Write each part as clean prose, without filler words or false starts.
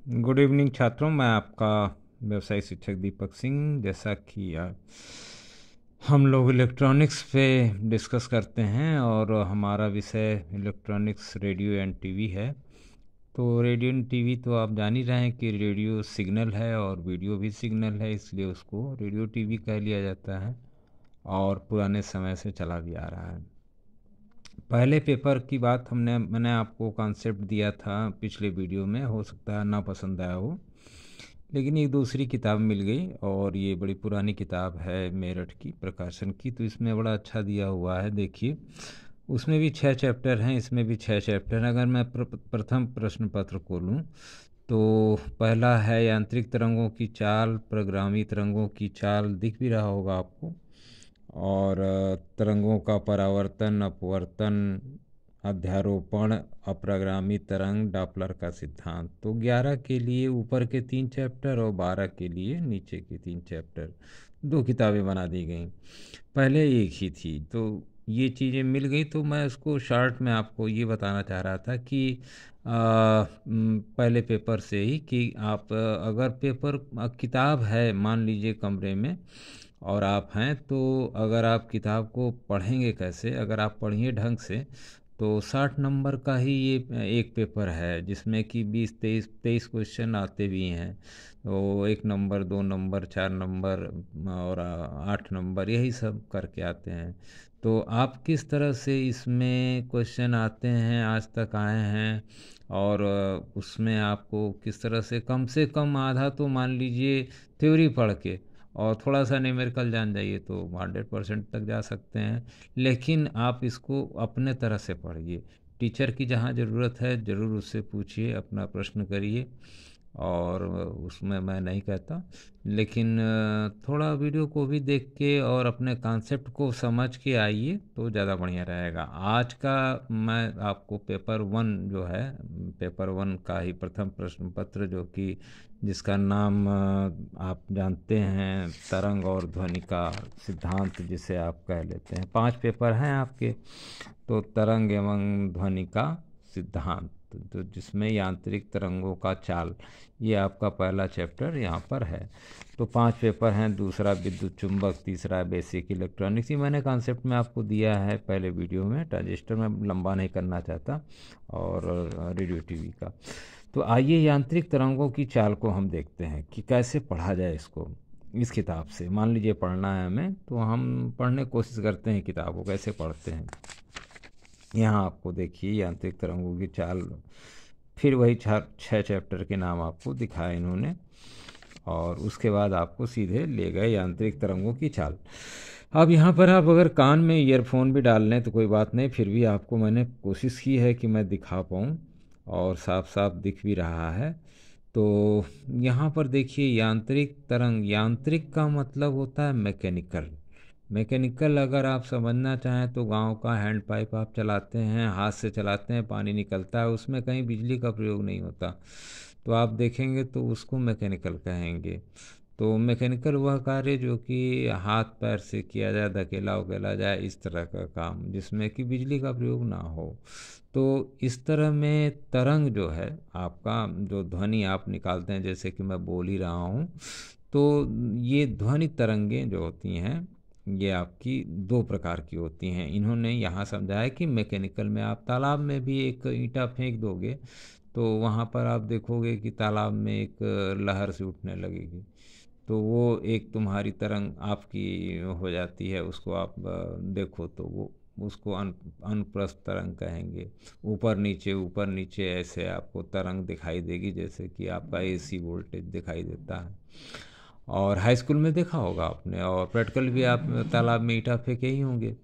Good evening छात्रों, मैं आपका व्यवसाय शिक्षक दीपक सिंह। जैसा कि हम लोग इलेक्ट्रॉनिक्स पे डिस्कस करते हैं और हमारा विषय इलेक्ट्रॉनिक्स रेडियो एंड टीवी है। तो रेडियो एंड टीवी तो आप जान ही रहे हैं कि रेडियो सिग्नल है और वीडियो भी सिग्नल है, इसलिए उसको रेडियो टीवी कह लिया जाता है और पुराने समय से चला भी आ रहा है। पहले पेपर की बात मैंने आपको कॉन्सेप्ट दिया था पिछले वीडियो में, हो सकता है ना पसंद आया हो, लेकिन एक दूसरी किताब मिल गई और ये बड़ी पुरानी किताब है, मेरठ की प्रकाशन की। तो इसमें बड़ा अच्छा दिया हुआ है, देखिए। उसमें भी 6 चैप्टर हैं, इसमें भी 6 चैप्टर हैं। अगर मैं प्रथम प्रश्न पत्र को लूँ तो पहला है यांत्रिक तरंगों की चाल, प्रगामी तरंगों की चाल, दिख भी रहा होगा आपको। और तरंगों का परावर्तन, अपवर्तन, अध्यारोपण, अप्रगामी तरंग, डॉपलर का सिद्धांत। तो 11 के लिए ऊपर के 3 चैप्टर और 12 के लिए नीचे के 3 चैप्टर, 2 किताबें बना दी गई। पहले एक ही थी, तो ये चीज़ें मिल गई। तो मैं उसको शॉर्ट में आपको ये बताना चाह रहा था कि पहले पेपर से ही कि आप अगर पेपर किताब है मान लीजिए कमरे में और आप हैं, तो अगर आप किताब को पढ़ेंगे कैसे, अगर आप पढ़िए ढंग से, तो 60 नंबर का ही ये एक पेपर है, जिसमें कि 20 23 क्वेश्चन आते भी हैं। तो 1 नंबर, 2 नंबर, 4 नंबर और 8 नंबर, यही सब करके आते हैं। तो आप किस तरह से इसमें क्वेश्चन आते हैं, आज तक आए हैं, और उसमें आपको किस तरह से कम आधा तो मान लीजिए थ्योरी पढ़ के और थोड़ा सा न्यूमेरिकल जान जाइए तो 100% तक जा सकते हैं। लेकिन आप इसको अपने तरह से पढ़िए, टीचर की जहाँ ज़रूरत है ज़रूर उससे पूछिए, अपना प्रश्न करिए। और उसमें मैं नहीं कहता, लेकिन थोड़ा वीडियो को भी देख के और अपने कॉन्सेप्ट को समझ के आइए तो ज़्यादा बढ़िया रहेगा। आज का मैं आपको पेपर 1 जो है, पेपर 1 का ही प्रथम प्रश्न पत्र, जो कि जिसका नाम आप जानते हैं, तरंग और ध्वनि का सिद्धांत, जिसे आप कह लेते हैं। 5 पेपर हैं आपके, तो तरंग एवं ध्वनि का सिद्धांत, तो जिसमें यांत्रिक तरंगों का चाल, ये आपका पहला चैप्टर यहाँ पर है। तो 5 पेपर हैं, दूसरा विद्युत चुंबक, तीसरा बेसिक इलेक्ट्रॉनिक्स। ये मैंने कॉन्सेप्ट में आपको दिया है पहले वीडियो में, ट्रांजिस्टर में लंबा नहीं करना चाहता, और रेडियो टीवी का। तो आइए यांत्रिक तरंगों की चाल को हम देखते हैं कि कैसे पढ़ा जाए इसको इस किताब से। मान लीजिए पढ़ना है हमें, तो हम पढ़ने की कोशिश करते हैं किताब को, कैसे पढ़ते हैं। यहाँ आपको देखिए यांत्रिक तरंगों की चाल, फिर वही 6 चैप्टर के नाम आपको दिखाए इन्होंने, और उसके बाद आपको सीधे ले गए यांत्रिक तरंगों की चाल। अब यहाँ पर आप अगर कान में ईयरफोन भी डाल लें तो कोई बात नहीं, फिर भी आपको मैंने कोशिश की है कि मैं दिखा पाऊँ, और साफ साफ दिख भी रहा है। तो यहाँ पर देखिए यांत्रिक तरंग, यांत्रिक का मतलब होता है मैकेनिकल। मैकेनिकल अगर आप समझना चाहें तो गांव का हैंड पाइप आप चलाते हैं, हाथ से चलाते हैं, पानी निकलता है, उसमें कहीं बिजली का प्रयोग नहीं होता, तो आप देखेंगे तो उसको मैकेनिकल कहेंगे। तो मैकेनिकल वह कार्य जो कि हाथ पैर से किया जाए, धकेला उकेला जाए, इस तरह का काम जिसमें कि बिजली का प्रयोग ना हो। तो इस तरह में तरंग जो है आपका, जो ध्वनि आप निकालते हैं, जैसे कि मैं बोल ही रहा हूँ, तो ये ध्वनि तरंगें जो होती हैं, ये आपकी 2 प्रकार की होती हैं। इन्होंने यहाँ समझाया कि मैकेनिकल में आप तालाब में भी एक ईंटा फेंक दोगे तो वहाँ पर आप देखोगे कि तालाब में एक लहर सी उठने लगेगी, तो वो एक तुम्हारी तरंग आपकी हो जाती है। उसको आप देखो तो वो उसको अनुप्रस्थ तरंग कहेंगे। ऊपर नीचे ऐसे आपको तरंग दिखाई देगी, जैसे कि आपका एसी वोल्टेज दिखाई देता है। और हाई स्कूल में देखा होगा आपने, और प्रैक्टिकल भी आप तालाब में ईंटा फेंके ही होंगे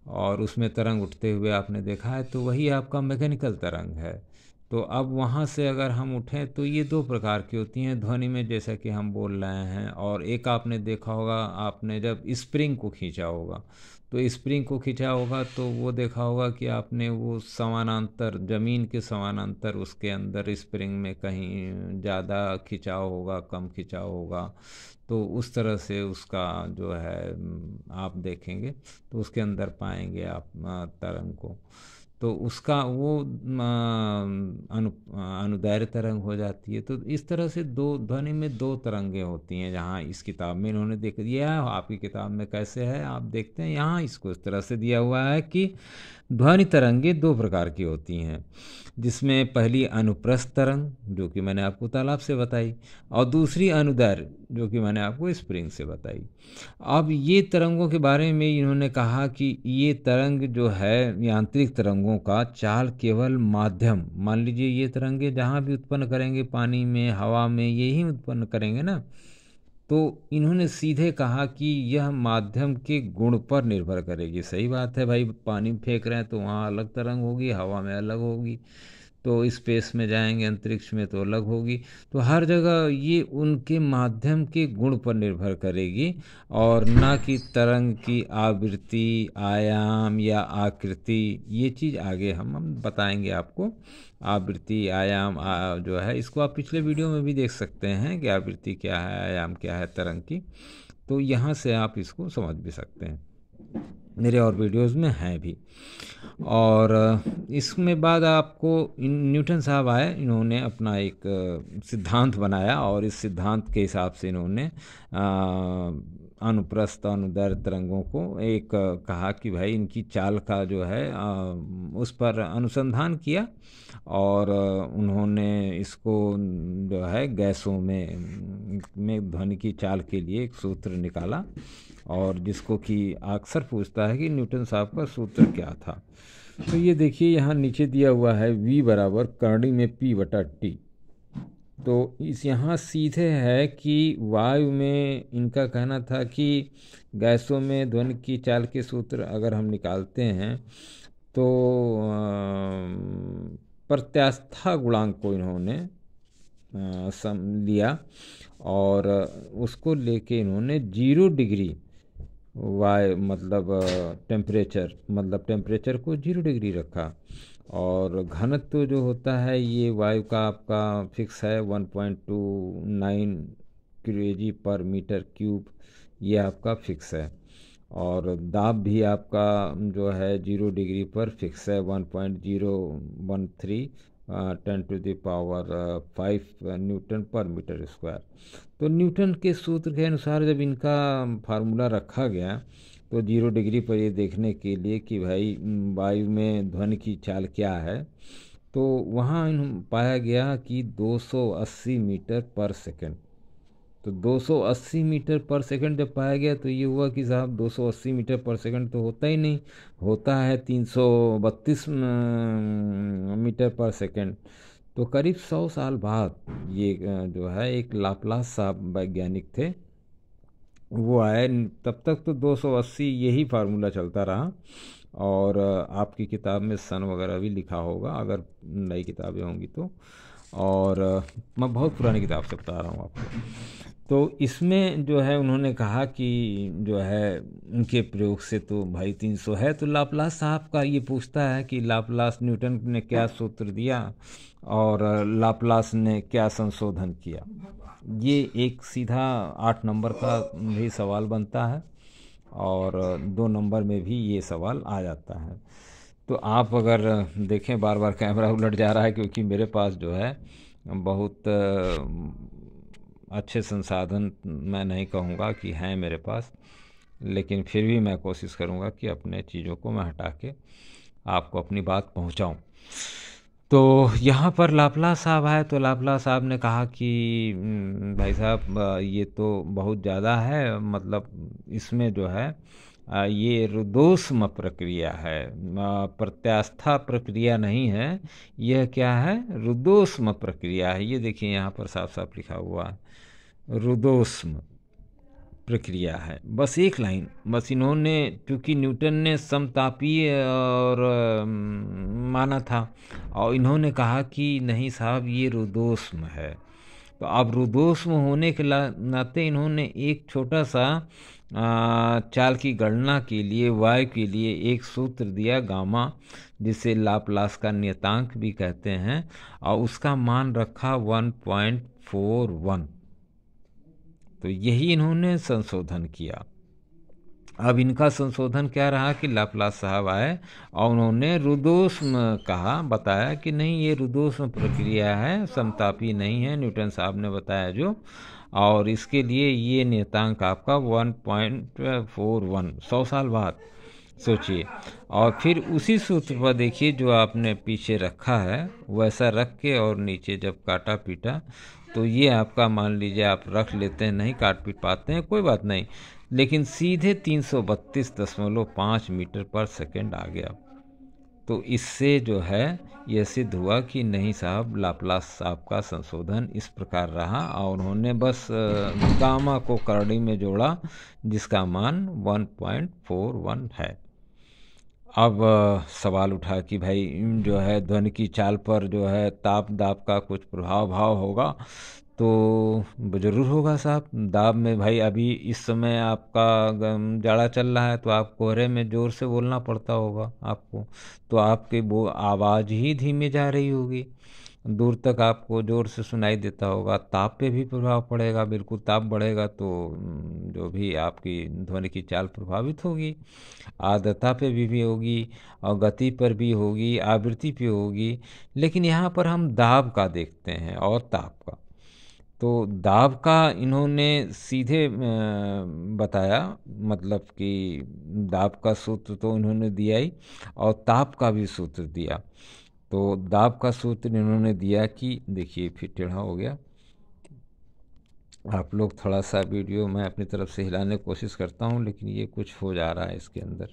और उसमें तरंग उठते हुए आपने देखा है, तो वही आपका मैकेनिकल तरंग है। तो अब वहाँ से अगर हम उठें तो ये 2 प्रकार की होती हैं ध्वनि में, जैसा कि हम बोल रहे हैं। और एक आपने देखा होगा, आपने जब स्प्रिंग को खींचा होगा, तो स्प्रिंग को खींचा होगा तो वो देखा होगा कि आपने वो समानांतर, ज़मीन के समानांतर उसके अंदर स्प्रिंग में कहीं ज़्यादा खिंचाव होगा, कम खिंचाव होगा। तो उस तरह से उसका जो है आप देखेंगे तो उसके अंदर पाएंगे आप तरंग को। तो उसका वो अनुदैर्ध्य तरंग हो जाती है। तो इस तरह से दो ध्वनि में दो तरंगें होती हैं। जहाँ इस किताब में इन्होंने देख दिया है, आपकी किताब में कैसे है आप देखते हैं, यहाँ इसको इस तरह से दिया हुआ है कि ध्वनि तरंगें दो प्रकार की होती हैं, जिसमें पहली अनुप्रस्थ तरंग जो कि मैंने आपको तालाब से बताई, और दूसरी अनुदैर्ध्य जो कि मैंने आपको स्प्रिंग से बताई। अब ये तरंगों के बारे में इन्होंने कहा कि ये तरंग जो है यांत्रिक तरंगों का चाल केवल माध्यम, मान लीजिए ये तरंगे जहाँ भी उत्पन्न करेंगे, पानी में, हवा में, यही उत्पन्न करेंगे ना, तो इन्होंने सीधे कहा कि यह माध्यम के गुण पर निर्भर करेगी। सही बात है भाई, पानी में फेंक रहे हैं तो वहाँ अलग तरंग होगी, हवा में अलग होगी, तो स्पेस में जाएंगे अंतरिक्ष में तो अलग होगी। तो हर जगह ये उनके माध्यम के गुण पर निर्भर करेगी, और ना कि तरंग की आवृत्ति, आयाम या आकृति। ये चीज़ आगे हम बताएंगे आपको। आवृत्ति, आयाम जो है इसको आप पिछले वीडियो में भी देख सकते हैं कि आवृत्ति क्या है, आयाम क्या है तरंग की। तो यहाँ से आप इसको समझ भी सकते हैं, मेरे और वीडियोस में हैं भी। और इसमें बाद आपको न्यूटन साहब आए, इन्होंने अपना एक सिद्धांत बनाया, और इस सिद्धांत के हिसाब से इन्होंने अनुप्रस्थ अनुदैर्ध्य तरंगों को एक कहा कि भाई इनकी चाल का जो है उस पर अनुसंधान किया, और उन्होंने इसको जो है गैसों में ध्वनि की चाल के लिए एक सूत्र निकाला, और जिसको कि अक्सर पूछता है कि न्यूटन साहब का सूत्र क्या था। तो ये देखिए यहाँ नीचे दिया हुआ है v बराबर करणी में p/t। तो इस यहाँ सीधे है कि वायु में इनका कहना था कि गैसों में ध्वनि की चाल के सूत्र अगर हम निकालते हैं तो प्रत्यास्था गुणांक को इन्होंने लिया, और उसको लेके इन्होंने 0 डिग्री वायु मतलब टेम्परेचर को 0 डिग्री रखा, और घनत्व जो होता है ये वायु का आपका फिक्स है 1.29 kg/m³, ये आपका फिक्स है, और दाब भी आपका जो है 0 डिग्री पर फिक्स है 1.013 10⁵ Nm/m²। तो न्यूटन के सूत्र के अनुसार जब इनका फार्मूला रखा गया तो 0 डिग्री पर ये देखने के लिए कि भाई वायु में ध्वनि की चाल क्या है, तो वहाँ पाया गया कि 280 मीटर पर सेकंड। तो 280 मीटर पर सेकंड जब पाया गया तो ये हुआ कि साहब 280 मीटर पर सेकंड तो होता ही नहीं, होता है 332 मीटर पर सेकंड। तो करीब 100 साल बाद ये जो है एक लाप्लास साहब वैज्ञानिक थे, वो आए। तब तक तो 280 यही फार्मूला चलता रहा, और आपकी किताब में सन वगैरह भी लिखा होगा अगर नई किताबें होंगी तो, और मैं बहुत पुरानी किताब से बता रहा हूँ आपको। तो इसमें जो है उन्होंने कहा कि जो है उनके प्रयोग से तो भाई 300 है। तो लाप्लास साहब का ये पूछता है कि लाप्लास न्यूटन ने क्या सूत्र दिया और लाप्लास ने क्या संशोधन किया। ये एक सीधा 8 नंबर का भी सवाल बनता है, और 2 नंबर में भी ये सवाल आ जाता है। तो आप अगर देखें, बार बार कैमरा उलट जा रहा है क्योंकि मेरे पास जो है बहुत अच्छे संसाधन मैं नहीं कहूँगा कि हैं मेरे पास, लेकिन फिर भी मैं कोशिश करूँगा कि अपने चीज़ों को मैं हटा के आपको अपनी बात पहुँचाऊँ। तो यहाँ पर लाप्लास साहब आए, तो लाप्लास साहब ने कहा कि भाई साहब ये तो बहुत ज़्यादा है, मतलब इसमें जो है ये रुदोष्म प्रक्रिया है, प्रत्यास्था प्रक्रिया नहीं है, यह क्या है, रुदोष्म प्रक्रिया है। ये देखिए यहाँ पर साफ साफ लिखा हुआ है, रुदोष्म प्रक्रिया है। बस एक लाइन, बस इन्होंने, क्योंकि न्यूटन ने समतापीय और माना था, और इन्होंने कहा कि नहीं साहब ये रुदोष्म है। तो अब रुदोष्म होने के नाते इन्होंने एक छोटा सा चाल की गणना के लिए वायु के लिए एक सूत्र दिया गामा, जिसे लाप्लास का नियतांक भी कहते हैं, और उसका मान रखा 1.41। तो यही इन्होंने संशोधन किया। अब इनका संशोधन क्या रहा कि लाप्लास साहब आए और उन्होंने रुदोष्म कहा, बताया कि नहीं ये रुदोष्म प्रक्रिया है, समतापी नहीं है, न्यूटन साहब ने बताया जो, और इसके लिए ये नियतांक आपका 1.41, 100 साल बाद, सोचिए। और फिर उसी सूत्र पर देखिए जो आपने पीछे रखा है वैसा रख के और नीचे जब काटा पीटा तो ये आपका मान लीजिए आप रख लेते हैं, नहीं काट पीट पाते हैं कोई बात नहीं, लेकिन सीधे 332.5 मीटर पर सेकंड आ गया। तो इससे जो है यह सिद्ध हुआ कि नहीं साहब लाप्लास साहब का संशोधन इस प्रकार रहा और उन्होंने बस गामा को करड़ी में जोड़ा जिसका मान 1.41 है। अब सवाल उठा कि भाई जो है ध्वनि की चाल पर जो है ताप दाब का कुछ प्रभाव भाव होगा, तो ज़रूर होगा साहब। दाब में भाई अभी इस समय आपका जाड़ा चल रहा है तो आप कोहरे में ज़ोर से बोलना पड़ता होगा आपको, तो आपकी वो आवाज़ ही धीमी जा रही होगी, दूर तक आपको ज़ोर से सुनाई देता होगा। ताप पे भी प्रभाव पड़ेगा, बिल्कुल ताप बढ़ेगा तो जो भी आपकी ध्वनि की चाल प्रभावित होगी, आर्द्रता पे भी होगी और गति पर भी होगी, आवृत्ति पे होगी। लेकिन यहाँ पर हम दाब का देखते हैं और ताप का। तो दाब का इन्होंने सीधे बताया, मतलब कि दाब का सूत्र तो इन्होंने दिया ही और ताप का भी सूत्र दिया। तो दाब का सूत्र इन्होंने दिया कि देखिए फिर टेढ़ा हो गया, आप लोग थोड़ा सा वीडियो मैं अपनी तरफ से हिलाने की कोशिश करता हूँ लेकिन ये कुछ हो जा रहा है इसके अंदर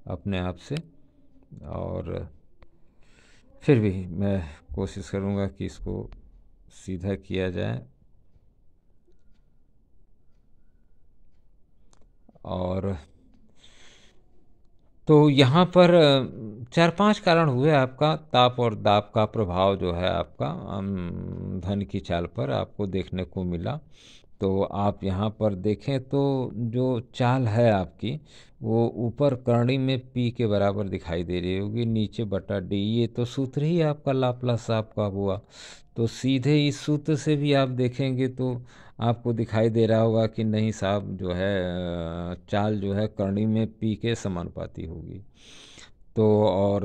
अपने आप से, और फिर भी मैं कोशिश करूँगा कि इसको सीधा किया जाए। और तो यहाँ पर 4-5 कारण हुए आपका ताप और दाब का प्रभाव जो है आपका ध्वनि की चाल पर आपको देखने को मिला। तो आप यहाँ पर देखें तो जो चाल है आपकी वो ऊपर करणी में पी के बराबर दिखाई दे रही होगी, नीचे बटा डी, ये तो सूत्र ही आपका लाप्लास साहब का हुआ। तो सीधे इस सूत्र से भी आप देखेंगे तो आपको दिखाई दे रहा होगा कि नहीं साहब जो है चाल जो है करणी में पी के समानुपाती होगी। तो और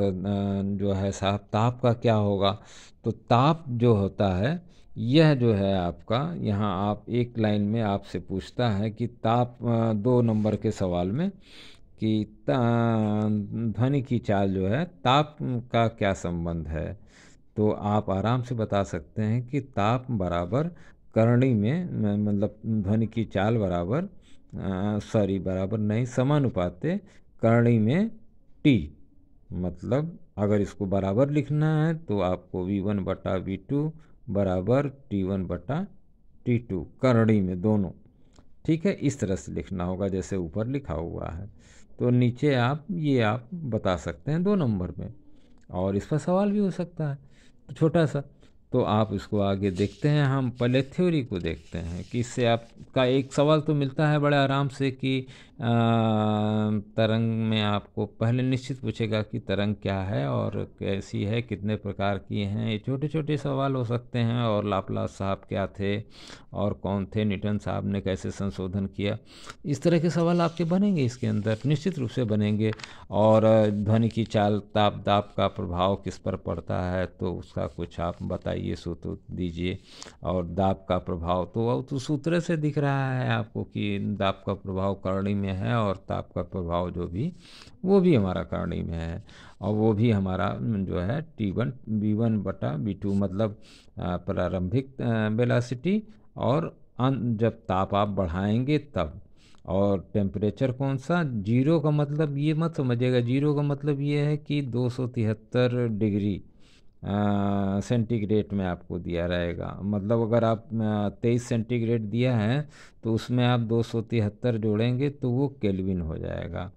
जो है साहब ताप का क्या होगा, तो ताप जो होता है यह जो है आपका यहाँ आप एक लाइन में आपसे पूछता है कि ताप 2 नंबर के सवाल में कि ध्वनि की चाल जो है ताप का क्या संबंध है, तो आप आराम से बता सकते हैं कि ताप बराबर करणी में मतलब ध्वनि की चाल बराबर बराबर नहीं समानुपाते करणी में टी, मतलब अगर इसको बराबर लिखना है तो आपको V1/V2 बराबर T1/T2 करणी में दोनों, ठीक है, इस तरह से लिखना होगा जैसे ऊपर लिखा हुआ है। तो नीचे आप ये आप बता सकते हैं 2 नंबर में, और इस पर सवाल भी हो सकता है तो छोटा सा। तो आप इसको आगे देखते हैं, हम पहले थ्योरी को देखते हैं कि इससे आपका एक सवाल तो मिलता है बड़े आराम से कि तरंग में आपको पहले निश्चित पूछेगा कि तरंग क्या है और कैसी है, कितने प्रकार की हैं, ये छोटे छोटे सवाल हो सकते हैं, और लाप्लास साहब क्या थे और कौन थे, न्यूटन साहब ने कैसे संशोधन किया, इस तरह के सवाल आपके बनेंगे इसके अंदर निश्चित रूप से बनेंगे। और ध्वनि की चाल ताप दाब का प्रभाव किस पर पड़ता है तो उसका कुछ आप बताइए, सूत्र दीजिए। और दाब का प्रभाव तो सूत्र से दिख रहा है आपको कि दाब का प्रभाव करणी में है और ताप का प्रभाव जो भी वो भी हमारा करणी में है, और वो भी हमारा जो है T1 V1/V2 मतलब प्रारंभिक वेलोसिटी, और जब ताप आप बढ़ाएंगे तब। और टेम्परेचर कौन सा, जीरो का मतलब ये मत समझिएगा, जीरो का मतलब ये है कि 273 डिग्री सेंटीग्रेड में आपको दिया रहेगा, मतलब अगर आप 23 सेंटीग्रेड दिया है तो उसमें आप 273 जोड़ेंगे तो वो केल्विन हो जाएगा।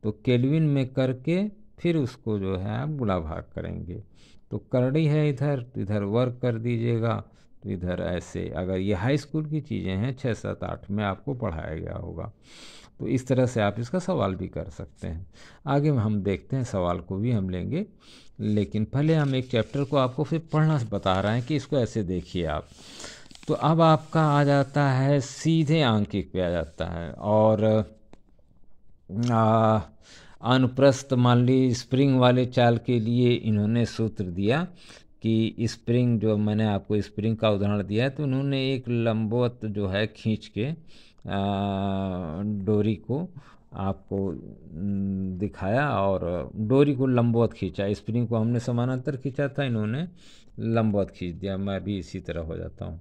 तो केल्विन में करके फिर उसको जो है आप गुणा भाग करेंगे, तो करणी है इधर तो इधर वर्क कर दीजिएगा, तो इधर ऐसे। अगर ये हाई स्कूल की चीज़ें हैं 6, 7, 8 में आपको पढ़ाया गया होगा, तो इस तरह से आप इसका सवाल भी कर सकते हैं। आगे हम देखते हैं, सवाल को भी हम लेंगे, लेकिन पहले हम एक चैप्टर को आपको फिर पढ़ना बता रहे हैं कि इसको ऐसे देखिए आप। तो अब आपका आ जाता है सीधे आंकिक पे आ जाता है, और आ, अनुप्रस्थ मान ली स्प्रिंग वाले चाल के लिए इन्होंने सूत्र दिया कि स्प्रिंग, जो मैंने आपको स्प्रिंग का उदाहरण दिया है, तो उन्होंने एक लंबवत जो है खींच के डोरी को आपको दिखाया और डोरी को लंबवत खींचा। स्प्रिंग को हमने समानांतर खींचा था, इन्होंने लंबवत खींच दिया। मैं भी इसी तरह हो जाता हूँ।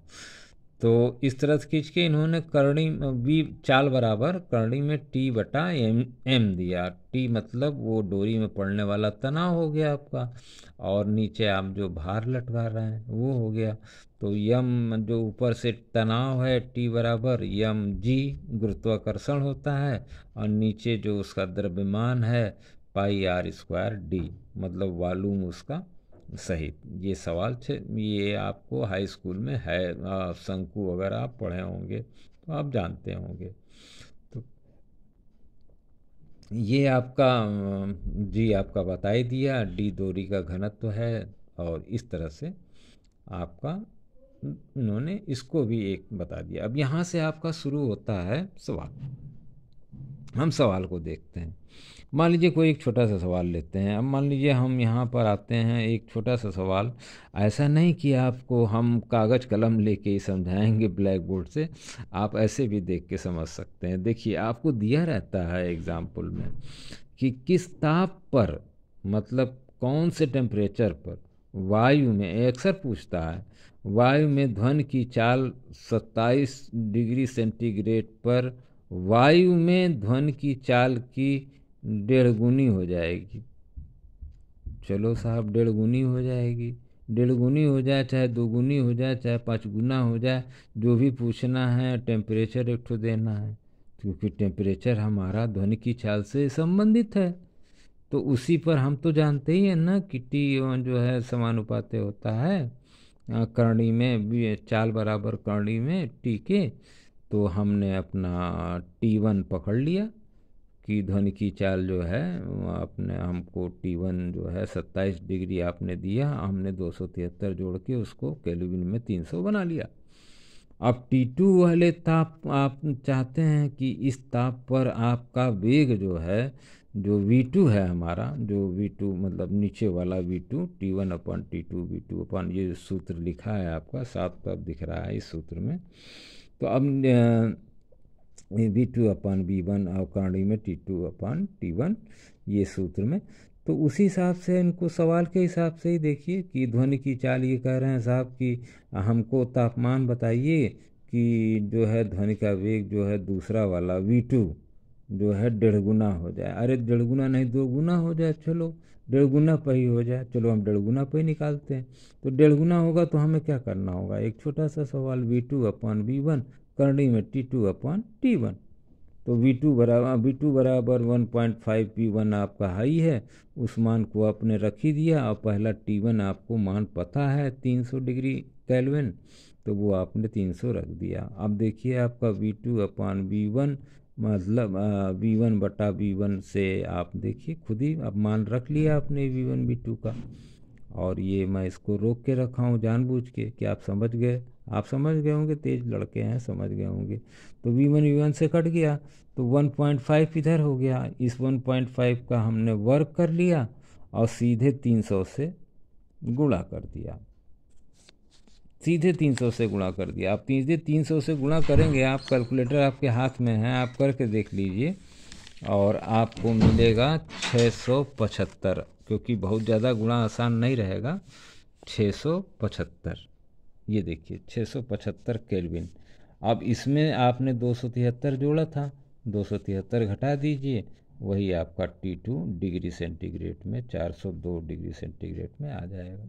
तो इस तरह से खींच के इन्होंने करणी बी चाल बराबर करणी में टी बटा एम दिया। टी मतलब वो डोरी में पड़ने वाला तनाव हो गया आपका, और नीचे आप जो भार लटका रहे हैं वो हो गया। तो यम जो ऊपर से तनाव है टी बराबर यम जी गुरुत्वाकर्षण होता है, और नीचे जो उसका द्रव्यमान है पाई आर स्क्वायर डी, मतलब वॉल्यूम उसका सहित। ये सवाल ये आपको हाई स्कूल में है, शंकु अगर आप पढ़े होंगे तो आप जानते होंगे। तो ये आपका जी आपका बता ही दिया, डी डोरी का घनत्व है, और इस तरह से आपका इन्होंने इसको भी एक बता दिया। अब यहाँ से आपका शुरू होता है सवाल। हम सवाल को देखते हैं। मान लीजिए कोई एक छोटा सा सवाल लेते हैं। अब मान लीजिए हम यहाँ पर आते हैं, एक छोटा सा सवाल। ऐसा नहीं कि आपको हम कागज़ कलम लेके ही समझाएंगे ब्लैक बोर्ड से, आप ऐसे भी देख के समझ सकते हैं। देखिए आपको दिया रहता है एग्जाम्पल में कि किस ताप पर, मतलब कौन से टेम्परेचर पर वायु में, अक्सर पूछता है, वायु में ध्वनि की चाल 27 डिग्री सेंटीग्रेड पर वायु में ध्वनि की चाल की 1.5 गुनी हो जाएगी। चलो साहब 1.5 गुनी हो जाएगी, 1.5 गुनी हो जाए, चाहे 2 गुनी हो जाए, चाहे 5 गुना हो जाए, जो भी पूछना है टेम्परेचर एक ठो देना है, क्योंकि टेम्परेचर हमारा ध्वनि की चाल से संबंधित है। तो उसी पर हम तो जानते ही हैं ना कि टी जो है समानुपाती होता है करणी में भी, चाल बराबर करणी में टी के। तो हमने अपना T1 पकड़ लिया कि ध्वनि की चाल जो है आपने हमको T1 जो है 27 डिग्री आपने दिया, हमने 273 जोड़ के उसको केल्विन में 300 बना लिया। अब T2 वाले ताप आप चाहते हैं कि इस ताप पर आपका वेग जो है, जो V2 है हमारा, जो V2 मतलब नीचे वाला V2, T1 अपन T2 V2 अपन, ये सूत्र लिखा है आपका, 7 पद दिख रहा है इस सूत्र में। तो अब V2 अपन V1 और करणी में T2 अपन T1, ये सूत्र में। तो उसी हिसाब से इनको सवाल के हिसाब से ही देखिए कि ध्वनि की चाल ये कह रहे हैं साहब कि हमको तापमान बताइए कि जो है ध्वनि का वेग जो है दूसरा वाला V2 जो है 1.5 गुना हो जाए। अरे 1.5 गुना नहीं 2 गुना हो जाए, चलो 1.5 गुना पर ही हो जाए, चलो हम 1.5 गुना पर ही निकालते हैं। तो 1.5 गुना होगा तो हमें क्या करना होगा, एक छोटा सा सवाल, V2 अपन V1 करणी में T2 अपन T1। तो V2 बराबर 1.5 P1 आपका हाई है, उस मान को आपने रख ही दिया, और पहला T1 आपको मान पता है 300 डिग्री केल्विन, तो वो आपने 300 रख दिया। अब देखिए आपका V2 अपान V1 मतलब V1 बटा V1 से आप देखिए खुद ही, अब मान रख लिया आपने V1 V2 का। और ये मैं इसको रोक के रखा हूँ जानबूझ के कि आप समझ गए, आप समझ गए होंगे, तेज लड़के हैं समझ गए होंगे। तो V1 V1 से कट गया, तो 1.5 इधर हो गया। इस 1.5 का हमने वर्क कर लिया और सीधे 300 से गुणा कर दिया, सीधे 300 से गुणा कर दिया। आप सीधे 300 से गुणा करेंगे, आप कैलकुलेटर आपके हाथ में है, आप करके देख लीजिए, और आपको मिलेगा 675, क्योंकि बहुत ज़्यादा गुणा आसान नहीं रहेगा। 675, ये देखिए 675 केल्विन। अब इसमें आपने 273 जोड़ा था, 273 घटा दीजिए, वही आपका T2 डिग्री सेंटीग्रेड में 402 डिग्री सेंटीग्रेड में आ जाएगा।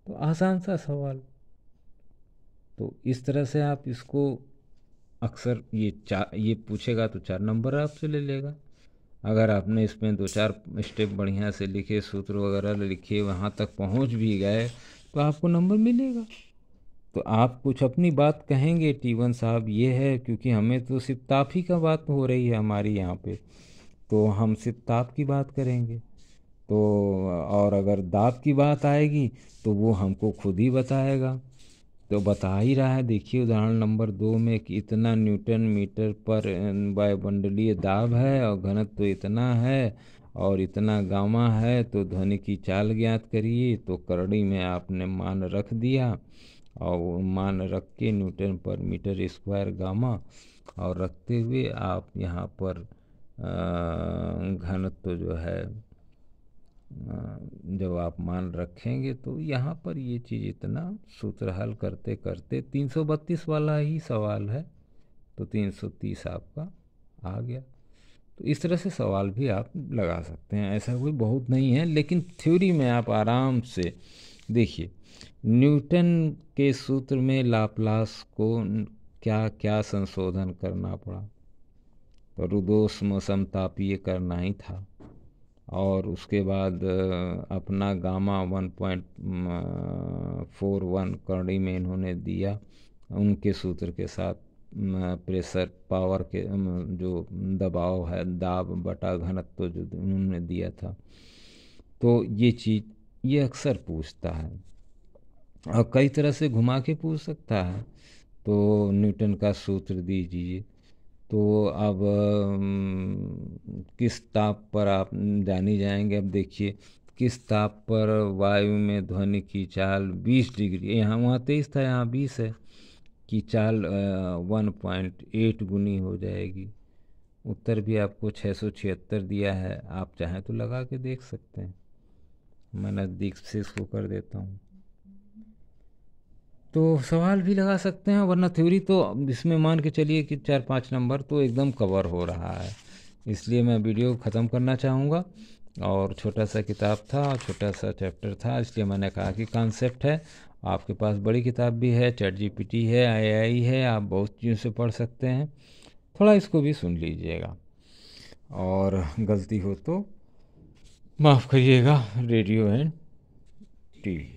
तो आसान सा सवाल। तो इस तरह से आप इसको अक्सर ये पूछेगा तो 4 नंबर आपसे ले लेगा। अगर आपने इसमें 2-4 स्टेप बढ़िया से लिखे, सूत्र वगैरह लिखे, वहाँ तक पहुँच भी गए तो आपको नंबर मिलेगा। तो आप कुछ अपनी बात कहेंगे T1 साहब, ये है क्योंकि हमें तो सिर्फ ताप ही का बात हो रही है हमारी यहाँ पे, तो हम सिर्फ ताप की बात करेंगे। तो और अगर दाब की बात आएगी तो वो हमको खुद ही बताएगा। तो बता ही रहा है, देखिए उदाहरण नंबर 2 में कि इतना न्यूटन मीटर पर वायुमंडलीय दाब है और घनत्व तो इतना है और इतना गामा है, तो ध्वनि की चाल ज्ञात करिए। तो करड़ी में आपने मान रख दिया और वो मान रख के न्यूटन पर मीटर स्क्वायर गामा और रखते हुए आप यहाँ पर घनत्व जो है जब आप मान रखेंगे तो यहाँ पर ये चीज़ इतना सूत्र हल करते करते 332 वाला ही सवाल है, तो 330 आपका आ गया। तो इस तरह से सवाल भी आप लगा सकते हैं, ऐसा कोई बहुत नहीं है, लेकिन थ्योरी में आप आराम से देखिए। न्यूटन के सूत्र में लाप्लास को क्या क्या संशोधन करना पड़ा, तो रुदोष्म समतापीय करना ही था, और उसके बाद अपना गामा 1.41 करड़ी में इन्होंने दिया, उनके सूत्र के साथ प्रेशर पावर के जो दबाव है, दाब बटा घनत्व जो उन्होंने दिया था। तो ये चीज़ ये अक्सर पूछता है और कई तरह से घुमा के पूछ सकता है। तो न्यूटन का सूत्र दीजिए, तो अब किस ताप पर आप जानी जाएंगे। अब देखिए किस ताप पर वायु में ध्वनि की चाल 20 डिग्री, यहाँ वहाँ 23 था, यहाँ 20 है, की चाल 1.8 गुनी हो जाएगी। उत्तर भी आपको 676 दिया है, आप चाहें तो लगा के देख सकते हैं। मैं नज़दीक से इसको कर देता हूँ, तो सवाल भी लगा सकते हैं, वरना थ्योरी तो इसमें मान के चलिए कि 4-5 नंबर तो एकदम कवर हो रहा है। इसलिए मैं वीडियो ख़त्म करना चाहूँगा, और छोटा सा किताब था और छोटा सा चैप्टर था, इसलिए मैंने कहा कि कॉन्सेप्ट है। आपके पास बड़ी किताब भी है, ChatGPT है, AI है, आप बहुत चीज़ों से पढ़ सकते हैं। थोड़ा इसको भी सुन लीजिएगा, और गलती हो तो माफ़ करिएगा। Radio and TV।